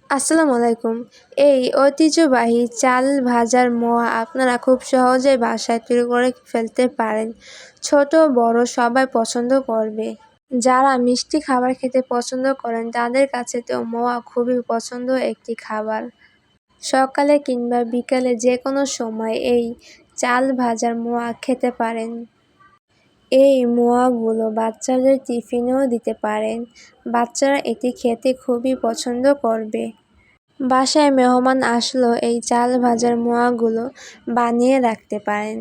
আসসালামু আলাইকুম। এই ঐতিহ্যবাহী চাল ভাজার মোয়া আপনারা খুব সহজেই বাসায় তৈরি করে ফেলতে পারেন। ছোট বড় সবাই পছন্দ করবে। যারা মিষ্টি খাবার খেতে পছন্দ করেন তাদের কাছে তো মোয়া খুবই পছন্দ একটি খাবার। সকালে কিংবা বিকালে যে কোনো সময় এই চাল ভাজার মোয়া খেতে পারেন। এই মোয়াগুলো বাচ্চাদের টিফিনেও দিতে পারেন। বাচ্চারা এটি খেতে খুবই পছন্দ করবে। বাসায় মেহমান আসলেও এই চাল ভাজার মোয়াগুলো বানিয়ে রাখতে পারেন।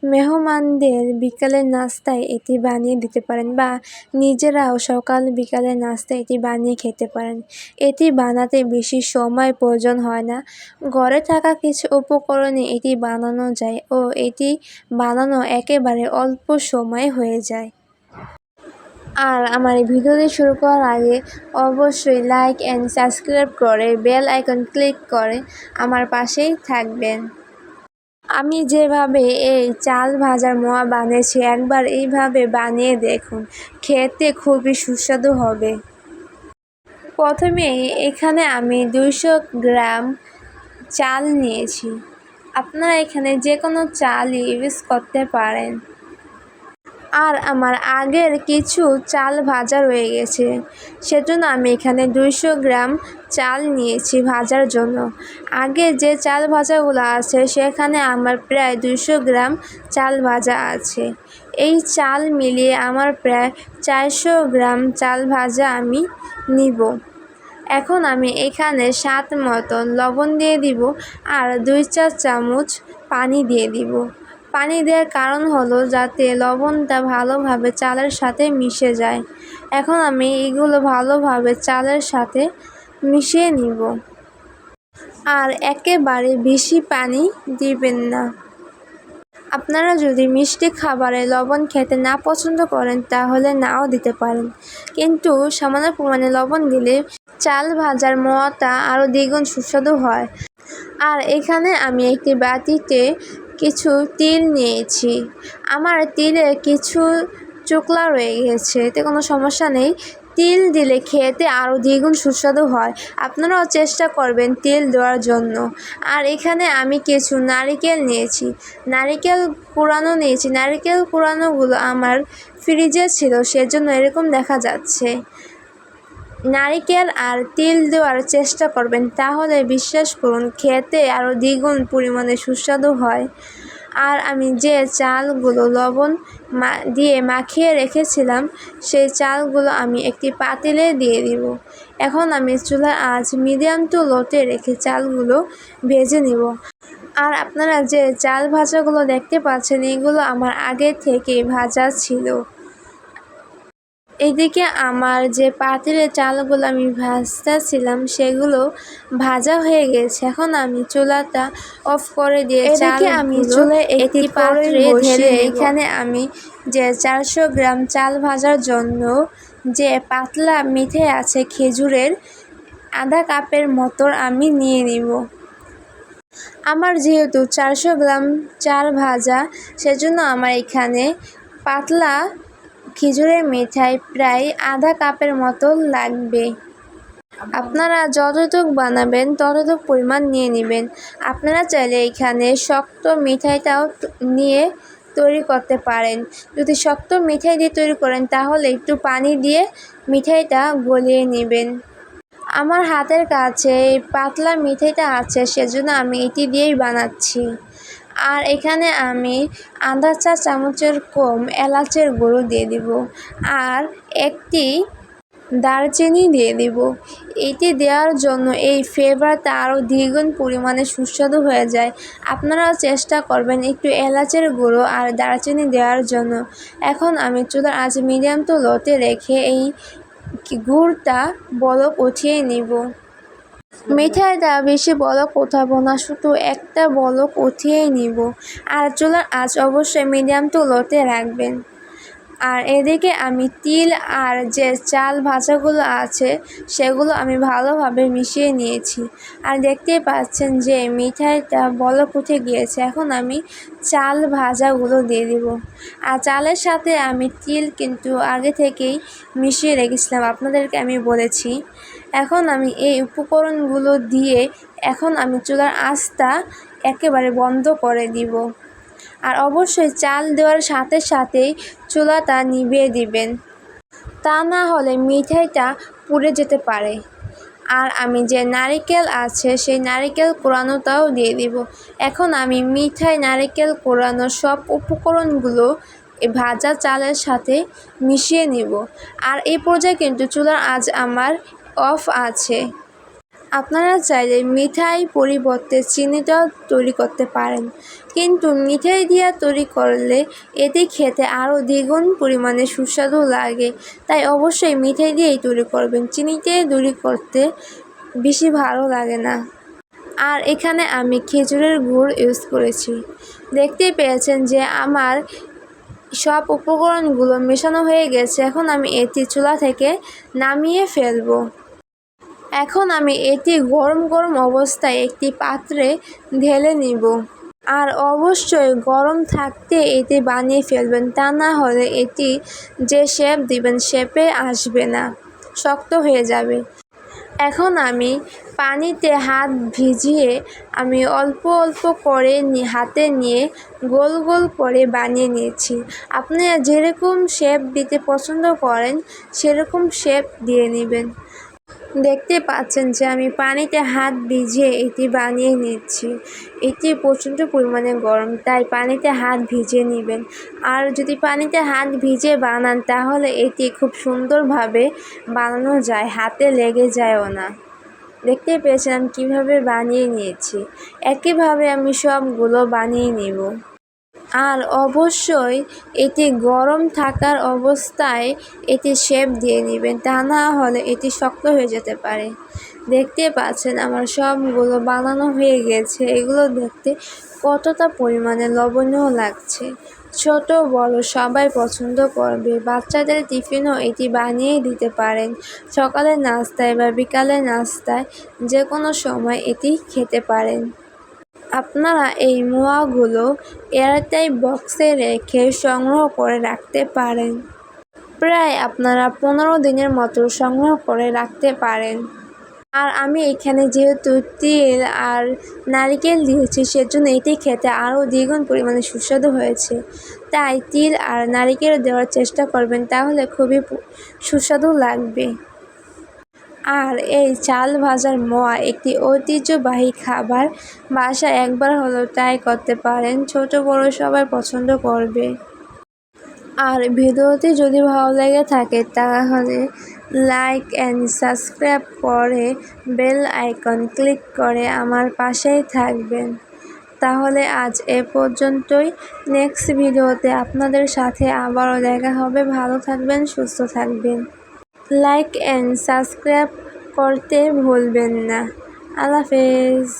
মেহমানদের বিকালের নাস্তায় এটি বানিয়ে দিতে পারেন বা নিজেরাও সকাল বিকালের নাস্তায় এটি বানিয়ে খেতে পারেন। এটি বানাতে বেশি সময় প্রয়োজন হয় না। ঘরে থাকা কিছু উপকরণে এটি বানানো যায় ও এটি বানানো একেবারে অল্প সময়ে হয়ে যায়। আর আমার এই ভিডিওটি শুরু করার আগে অবশ্যই লাইক অ্যান্ড সাবস্ক্রাইব করে বেল আইকন ক্লিক করে আমার পাশেই থাকবেন। আমি যেভাবে এই চাল ভাজার মোয়া বানিয়েছি একবার এইভাবে বানিয়ে দেখুন, খেতে খুবই সুস্বাদু হবে। প্রথমে এখানে আমি 200 গ্রাম চাল নিয়েছি। আপনারা এখানে যে কোনো চালই ইউজ করতে পারেন। আর আমার আগের কিছু চাল ভাজা রয়ে গেছে, সেজন্য আমি এখানে 200 গ্রাম চাল নিয়েছি ভাজার জন্য। আগে যে চাল ভাজাগুলো আছে সেখানে আমার প্রায় 200 গ্রাম চাল ভাজা আছে। এই চাল মিলিয়ে আমার প্রায় 400 গ্রাম চাল ভাজা আমি নিব। এখন আমি এখানে স্বাদ মতো লবণ দিয়ে দিব আর 2-4 চামচ পানি দিয়ে দিব। পানি দেওয়ার কারণ হলো যাতে লবণটা ভালোভাবে চালের সাথে মিশে যায়। এখন আমি এগুলো ভালোভাবে চালের সাথে মিশিয়ে নিব। আর একেবারে বেশি পানি দিবেন না। আপনারা যদি মিষ্টি খাবারে লবণ খেতে না পছন্দ করেন তাহলে নাও দিতে পারেন, কিন্তু সামান্য পরিমাণে লবণ দিলে চাল ভাজার মোয়াটা আরও দ্বিগুণ সুস্বাদু হয়। আর এখানে আমি একটি বাটিতে কিছু তিল নিয়েছি। আমার তিলে কিছু চোকলা রয়ে গেছে, এতে কোনো সমস্যা নেই। তিল দিলে খেতে আরও দ্বিগুণ সুস্বাদু হয়। আপনারাও চেষ্টা করবেন তিল দেওয়ার জন্য। আর এখানে আমি কিছু নারিকেল নিয়েছি, নারিকেল কুড়ানো নিয়েছি। নারিকেল কুড়ানোগুলো আমার ফ্রিজে ছিল, সেজন্য এরকম দেখা যাচ্ছে। নারিকেল আর তিল দেওয়ার চেষ্টা করবেন, তাহলে বিশ্বাস করুন খেতে আরও দ্বিগুণ পরিমাণে সুস্বাদু হয়। আর আমি যে চালগুলো লবণ দিয়ে মাখিয়ে রেখেছিলাম সেই চালগুলো আমি একটি পাতিলে দিয়ে দিব। এখন আমি চুলার আঁচ মিডিয়াম টু লোতে রেখে চালগুলো ভেজে নিব। আর আপনারা যে চাল ভাজাগুলো দেখতে পাচ্ছেন এগুলো আমার আগে থেকে ভাজা ছিল। এদিকে আমার যে পাতিলে চালগুলো আমি ভাজতেছিলাম সেগুলো ভাজা হয়ে গেছে। এখন আমি চুলাটা অফ করে দিয়ে আমি চুলায় একটি পাত্রে ঢেলে এখানে আমি যে 400 গ্রাম চাল ভাজার জন্য যে পাতলা মিঠাই আছে খেজুরের, আধা কাপের মতো আমি নিয়ে নিব। আমার যেহেতু 400 গ্রাম চাল ভাজা, সেজন্য আমার এখানে পাতলা খেজুরের মিঠাই প্রায় আধা কাপের মতো লাগবে। আপনারা যতটুকু বানাবেন ততটুকু পরিমাণ নিয়ে নেবেন। আপনারা চাইলে এখানে শক্ত মিঠাইটাও নিয়ে তৈরি করতে পারেন। যদি শক্ত মিঠাই দিয়ে তৈরি করেন তাহলে একটু পানি দিয়ে মিঠাইটা গলিয়ে নেবেন। আমার হাতের কাছে এই পাতলা মিঠাইটা আছে, সেজন্য আমি এটি দিয়েই বানাচ্ছি। আর এখানে আমি আধা চা চামচের কম এলাচের গুঁড়ো দিয়ে দিব আর একটি দারচিনি দিয়ে দিব। এটি দেওয়ার জন্য এই ফ্লেভারটা আরও দ্বিগুণ পরিমাণে সুস্বাদু হয়ে যায়। আপনারাও চেষ্টা করবেন একটু এলাচের গুঁড়ো আর দারচিনি দেওয়ার জন্য। এখন আমি চুলার আঁচ মিডিয়াম টু লোতে রেখে এই গুড়টা বলক উঠিয়ে নিব। মিঠাইটা বেশি বলক উঠাবো না, শুধু একটা বলক উঠিয়েই নিব। আর চুলার আঁচ অবশ্যই মিডিয়াম টু লোতে রাখবেন। আর এদিকে আমি তিল আর যে চাল ভাজাগুলো আছে সেগুলো আমি ভালোভাবে মিশিয়ে নিয়েছি। আর দেখতেই পাচ্ছেন যে মিঠাইটা বলক উঠে গিয়েছে। এখন আমি চাল ভাজাগুলো দিয়ে দিব। আর চালের সাথে আমি তিল কিন্তু আগে থেকেই মিশিয়ে রেখেছিলাম, আপনাদেরকে আমি বলেছি। এখন আমি এই উপকরণগুলো দিয়ে এখন আমি চুলার আঁচটা একেবারে বন্ধ করে দিব। আর অবশ্যই চাল দেওয়ার সাথে সাথেই চুলাটা নিভিয়ে দিবেন, তা না হলে মিঠাইটা পুড়ে যেতে পারে। আর আমি যে নারিকেল আছে সেই নারিকেল কোরানোটাও দিয়ে দিব। এখন আমি মিঠাই নারিকেল কোরানো সব উপকরণগুলো এই ভাজা চালের সাথে মিশিয়ে নিব। আর এই পর্যায়ে কিন্তু চুলার আঁচ আমার অফ আছে। আপনারা চাইলে মিঠাই পরিবর্তে চিনিটাও তৈরি করতে পারেন, কিন্তু মিঠাই দিয়ে তৈরি করলে এটি খেতে আরও দ্বিগুণ পরিমাণে সুস্বাদু লাগে। তাই অবশ্যই মিঠাই দিয়েই তৈরি করবেন, চিনি দিয়ে তৈরি করতে বেশি ভালো লাগে না। আর এখানে আমি খেজুরের গুড় ইউজ করেছি। দেখতেই পেয়েছেন যে আমার সব উপকরণগুলো মেশানো হয়ে গেছে। এখন আমি এটি চুলা থেকে নামিয়ে ফেলবো। এখন আমি এটি গরম গরম অবস্থায় একটি পাত্রে ঢেলে নিব। আর অবশ্যই গরম থাকতে এটি বানিয়ে ফেলবেন, তা না হলে এটি যে শেপ দিবেন শেপে আসবে না, শক্ত হয়ে যাবে। এখন আমি পানিতে হাত ভিজিয়ে আমি অল্প অল্প করে হাতে নিয়ে গোল গোল করে বানিয়ে নিয়েছি। আপনারা যেরকম শেপ দিতে পছন্দ করেন সেরকম শেপ দিয়ে নেবেন। দেখতে পাচ্ছেন যে আমি পানিতে হাত ভিজিয়ে এটি বানিয়ে নিচ্ছি। এটি প্রচণ্ড পরিমাণে গরম, তাই পানিতে হাত ভিজিয়ে নেবেন। আর যদি পানিতে হাত ভিজিয়ে বানান তাহলে এটি খুব সুন্দরভাবে বানানো যায়, হাতে লেগে যায়ও না। দেখতে পেয়েছেন আমি কীভাবে বানিয়ে নিয়েছি। একইভাবে আমি সবগুলো বানিয়ে নিব। আর অবশ্যই এটি গরম থাকার অবস্থায় এটি শেপ দিয়ে নেবেন, তা না হলে এটি শক্ত হয়ে যেতে পারে। দেখতে পাচ্ছেন আমার সবগুলো বানানো হয়ে গেছে। এগুলো দেখতে কতটা পরিমাণে লবণীয় লাগছে। ছোট বড় সবাই পছন্দ করবে। বাচ্চাদের টিফিনও এটি বানিয়ে দিতে পারেন। সকালের নাস্তায় বা বিকালের নাস্তায় যে কোনো সময় এটি খেতে পারেন। আপনারা এই মোয়াগুলো এয়ারটাইট বক্সে রেখে সংগ্রহ করে রাখতে পারেন। প্রায় আপনারা 15 দিনের মতো সংগ্রহ করে রাখতে পারেন। আর আমি এখানে যেহেতু তিল আর নারিকেল দিয়েছি সেজন্য এটি খেতে আরও দ্বিগুণ পরিমাণে সুস্বাদু হয়েছে। তাই তিল আর নারিকেল দেওয়ার চেষ্টা করবেন, তাহলে খুবই সুস্বাদু লাগবে। আর এই চাল ভাজার মোয়া একটি ঐতিহ্যবাহী খাবার। বাসায় একবার হলেও ট্রাই করতে পারেন, ছোট বড় সবাই পছন্দ করবে। আর ভিডিওটি যদি ভালো লেগে থাকে তাহলে লাইক অ্যান্ড সাবস্ক্রাইব করে বেল আইকন ক্লিক করে আমার পাশেই থাকবেন। তাহলে আজ এ পর্যন্তই। নেক্সট ভিডিওতে আপনাদের সাথে আবারও দেখা হবে। ভালো থাকবেন, সুস্থ থাকবেন। লাইক অ্যান্ড সাবস্ক্রাইব করতে ভুলবেন না। আল্লাহ হাফেজ।